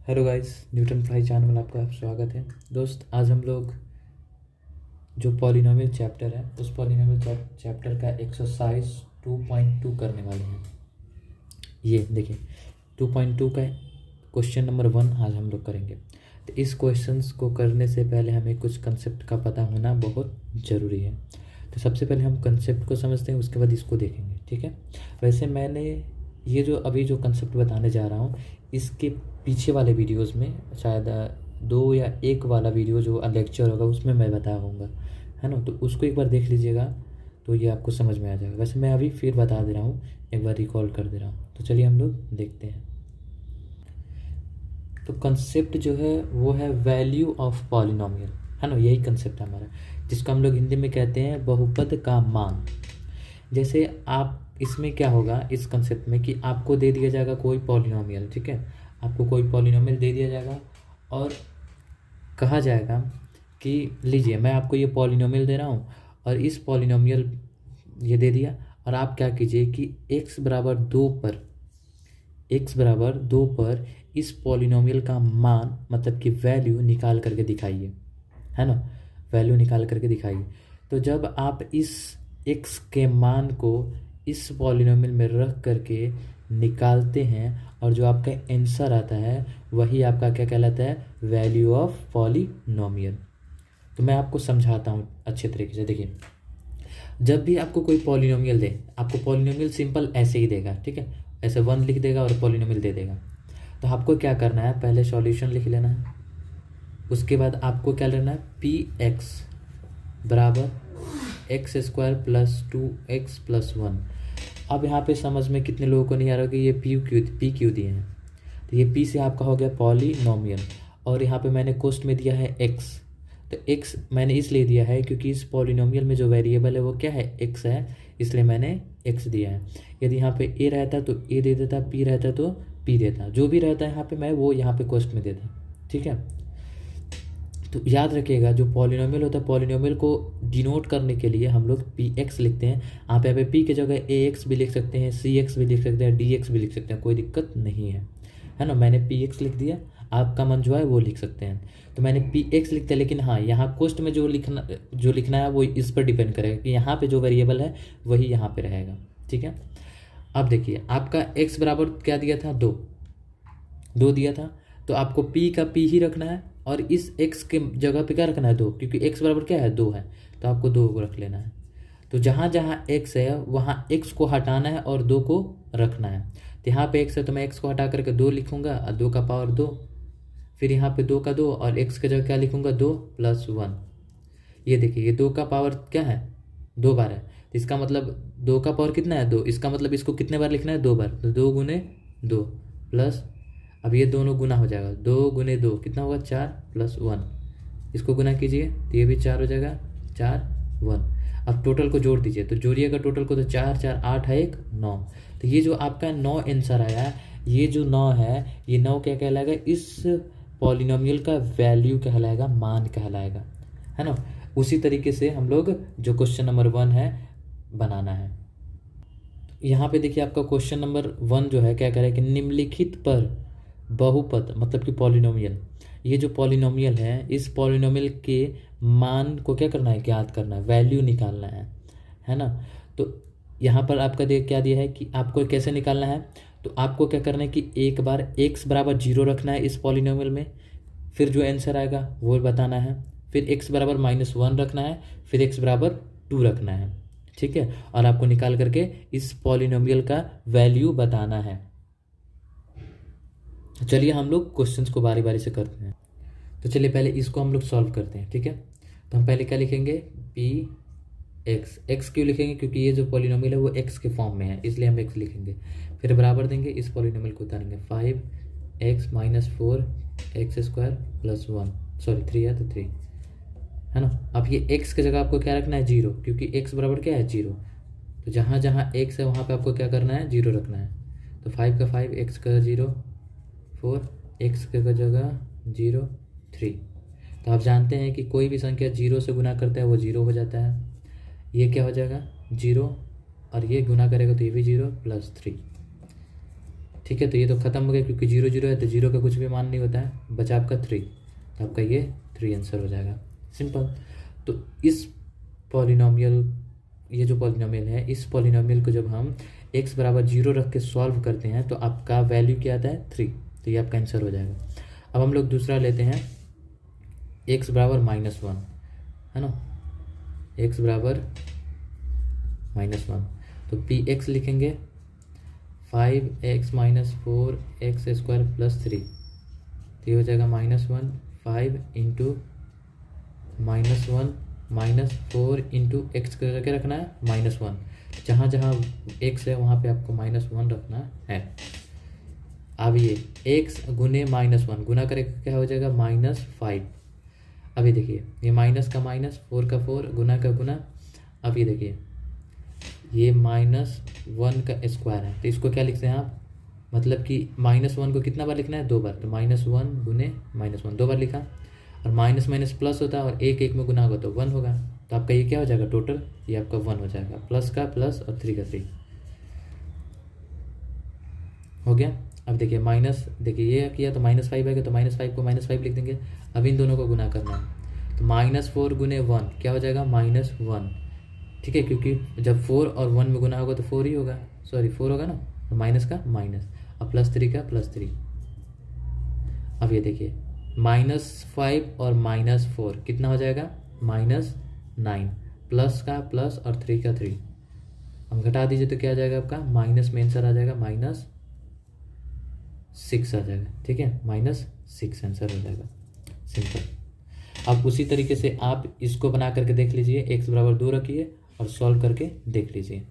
Hello guys, Newton fly channel में आपका स्वागत है। दोस्त, आज हम लोग जो पॉलिनोमियल चैप्टर है उस पॉलिनोमियल चैप्टर का एक्सरसाइज 2.2 करने वाले हैं। ये देखिए 2.2 का क्वेश्चन नंबर 1 आज हम लोग करेंगे। तो इस क्वेश्चंस को करने से पहले हमें कुछ कंसेप्ट का पता होना बहुत ज़रूरी है। तो सबसे पहले हम कंसेप्ट को समझते हैं, उसके बाद इसको देखेंगे, ठीक है। वैसे मैंने ये जो अभी जो कंसेप्ट बताने जा रहा हूँ इसके पीछे वाले वीडियोस में शायद 2 या 1 वाला वीडियो जो लेक्चर होगा उसमें मैं बताऊँगा, है ना। तो उसको एक बार देख लीजिएगा तो ये आपको समझ में आ जाएगा। वैसे मैं अभी फिर बता दे रहा हूँ, एक बार रिकॉल कर दे रहा हूँ। तो चलिए हम लोग देखते हैं। तो कंसेप्ट जो है वो है वैल्यू ऑफ पॉलिनोमियल, है ना। यही कंसेप्ट है हमारा, जिसको हम लोग हिंदी में कहते हैं बहुपद का मान। जैसे आप इसमें क्या होगा इस कंसेप्ट में कि आपको दे दिया जाएगा कोई पॉलिनोमियल, ठीक है। आपको कोई पॉलिनोमियल दे दिया जाएगा और कहा जाएगा कि लीजिए मैं आपको ये पॉलिनोमियल दे रहा हूँ और इस पॉलिनोमियल ये दे दिया और आप क्या कीजिए कि x बराबर 2 पर इस पॉलिनोमियल का मान मतलब कि वैल्यू निकाल करके दिखाइए, है ना। वैल्यू निकाल करके दिखाइए। तो जब आप इस x के मान को इस पॉलिनोमियल में रख करके निकालते हैं और जो आपका आंसर आता है वही आपका क्या कहलाता है, वैल्यू ऑफ पॉलिनोमियल। तो मैं आपको समझाता हूँ अच्छे तरीके से। देखिए, जब भी आपको कोई पॉलिनोमियल दे, आपको पॉलिनोमियल सिंपल ऐसे ही देगा, ठीक है। ऐसे 1 लिख देगा और पॉलिनोमियल दे देगा। तो आपको क्या करना है, पहले सॉल्यूशन लिख लेना है। उसके बाद आपको क्या लेना है, पी एक्स बराबर x² प्लस 2x+1। अब यहाँ पे समझ में कितने लोगों को नहीं आ रहा कि ये पी क्यों दिए हैं। तो ये पी से आपका हो गया पॉलिनोमियल और यहाँ पे मैंने कोष्ट में दिया है x। तो x मैंने इसलिए दिया है क्योंकि इस पॉलिनोमियल में जो वेरिएबल है वो क्या है, x है, इसलिए मैंने x दिया है। यदि यहाँ पे a रहता तो a दे देता, p रहता तो p देता, जो भी रहता है यहाँ पे मैं वो यहाँ पे कोष्ट में देता, ठीक है। तो याद रखिएगा जो पॉलिनोमियल होता है, पॉलिनोमियल को डिनोट करने के लिए हम लोग पी एक्स लिखते हैं। आप यहाँ पे पी की जगह ए एक्स भी लिख सकते हैं, सी एक्स भी लिख सकते हैं, डी एक्स भी लिख सकते हैं, कोई दिक्कत नहीं है ना। मैंने पी एक्स लिख दिया, आपका मन जो है वो लिख सकते हैं। तो मैंने पी एक्स लिखता है, लेकिन हाँ यहाँ कोष्ट में जो लिखना है वो इस पर डिपेंड करेगा कि यहाँ पे जो वेरिएबल है वही यहाँ पे रहेगा, ठीक है। अब देखिए आपका एक्स बराबर क्या दिया था, 2 दिया था। तो आपको p का p ही रखना है और इस x के जगह पे क्या रखना है, 2, क्योंकि x बराबर क्या है, 2 है। तो आपको 2 को रख लेना है। तो जहाँ जहाँ x है वहाँ x को हटाना है और 2 को रखना है। तो यहाँ पे x है तो मैं x को हटा करके 2 लिखूँगा और 2 का पावर 2, फिर यहाँ पे 2 का 2 और x की जगह क्या लिखूँगा, 2 + 1। ये देखिए ये 2 का पावर क्या है, 2 बार है। तो इसका मतलब 2 का पावर कितना है, 2। इसका मतलब इसको कितने बार लिखना है, 2 बार। तो 2 × 2 प्लस, अब ये दोनों गुना हो जाएगा, 2 × 2 कितना होगा, 4 + 1। इसको गुना कीजिए तो ये भी 4 हो जाएगा, 4 1। अब टोटल को जोड़ दीजिए, तो जोड़िएगा टोटल को, तो 4 4 8 है 1 9। तो ये जो आपका 9 आंसर आया, ये जो 9 है ये 9 क्या कहलाएगा, इस पॉलिनोमियल का वैल्यू कहलाएगा, मान कहलाएगा, है ना। उसी तरीके से हम लोग जो क्वेश्चन नंबर 1 है बनाना है। यहाँ पे देखिए आपका क्वेश्चन नंबर 1 जो है क्या कह रहा है कि निम्नलिखित पर बहुपद मतलब कि पॉलिनोमियल, ये जो पॉलिनोमियल है इस पॉलिनोमियल के मान को क्या करना है, ज्ञात करना है, वैल्यू निकालना है ना। तो यहाँ पर आपका क्या दिया है कि आपको कैसे निकालना है। तो आपको क्या करना है कि एक बार x बराबर 0 रखना है इस पॉलिनोमियल में, फिर जो आंसर आएगा वो बताना है। फिर x बराबर -1 रखना है, फिर x बराबर 2 रखना है, ठीक है। और आपको निकाल करके इस पॉलिनोमियल का वैल्यू बताना है। चलिए हम लोग क्वेश्चंस को बारी बारी से करते हैं। तो चलिए पहले इसको हम लोग सॉल्व करते हैं, ठीक है। तो हम पहले क्या लिखेंगे, पी एक्स क्यों लिखेंगे, क्योंकि ये जो पॉलिनोमियल है वो x के फॉर्म में है, इसलिए हम x लिखेंगे। फिर बराबर देंगे, इस पॉलिनोमियल को उतारेंगे, 5x - 4x² + 1, सॉरी 3 है तो 3, है ना। अब ये x की जगह आपको क्या रखना है, 0, क्योंकि x बराबर क्या है, 0। तो जहाँ जहाँ x है वहाँ पे आपको क्या करना है, 0 रखना है। तो 5 का 5, x का 0, 4, x की जगह 0 3। तो आप जानते हैं कि कोई भी संख्या 0 से गुना करता है वो 0 हो जाता है। ये क्या हो जाएगा, 0, और ये गुना करेगा तो ये भी 0 + 3। ठीक है, तो ये तो ख़त्म हो गया क्योंकि 0 0 है तो 0 का कुछ भी मान नहीं होता है, बचा आपका 3, तो आपका ये 3 आंसर हो जाएगा। सिंपल। तो इस पॉलिनोमियल, ये जो पॉलिनोमियल है, इस पॉलिनोमियल को जब हम x बराबर 0 रख के सॉल्व करते हैं तो आपका वैल्यू क्या आता है 3, तो ये आपका आंसर हो जाएगा। अब हम लोग दूसरा लेते हैं x बराबर -1, है ना, x बराबर -1, तो px लिखेंगे 5x - 4x² + 3, तो ये हो जाएगा -1, 5 इंटू -1 -4 इंटू एक्स करके रखना है -1, जहाँ जहाँ x है वहाँ पे आपको -1 रखना है। अब ये x गुने -1 गुना करके क्या हो जाएगा -5। अभी देखिए ये माइनस का माइनस, 4 का 4, गुना का गुना। अब ये देखिए ये -1 का स्क्वायर है, तो इसको क्या लिखते हैं आप, मतलब कि -1 को कितना बार लिखना है, 2 बार, तो -1 गुने -1 2 बार लिखा, और माइनस माइनस प्लस होता है और एक एक में गुना होगा तो 1 होगा, तो आपका ये क्या हो जाएगा टोटल, ये आपका 1 हो जाएगा, प्लस का प्लस और 3 का 3 हो गया। अब देखिए माइनस, देखिए ये किया तो -5 आएगा, तो -5 को -5 लिख देंगे। अब इन दोनों को गुना करना है, तो -4 गुने 1 क्या हो जाएगा -1, ठीक है, क्योंकि जब 4 और 1 में गुना होगा तो 4 ही होगा, सॉरी 4 होगा ना, तो माइनस का माइनस और +3 का +3। अब ये देखिए -5 और -4 कितना हो जाएगा -9, प्लस का प्लस और 3 का 3, हम घटा दीजिए तो क्या आ जाएगा आपका माइनस में आंसर आ जाएगा -6 आ जाएगा, ठीक है, -6 आंसर हो जाएगा। सिंपल। अब उसी तरीके से आप इसको बना करके देख लीजिए, x बराबर 2 रखिए और सॉल्व करके देख लीजिए।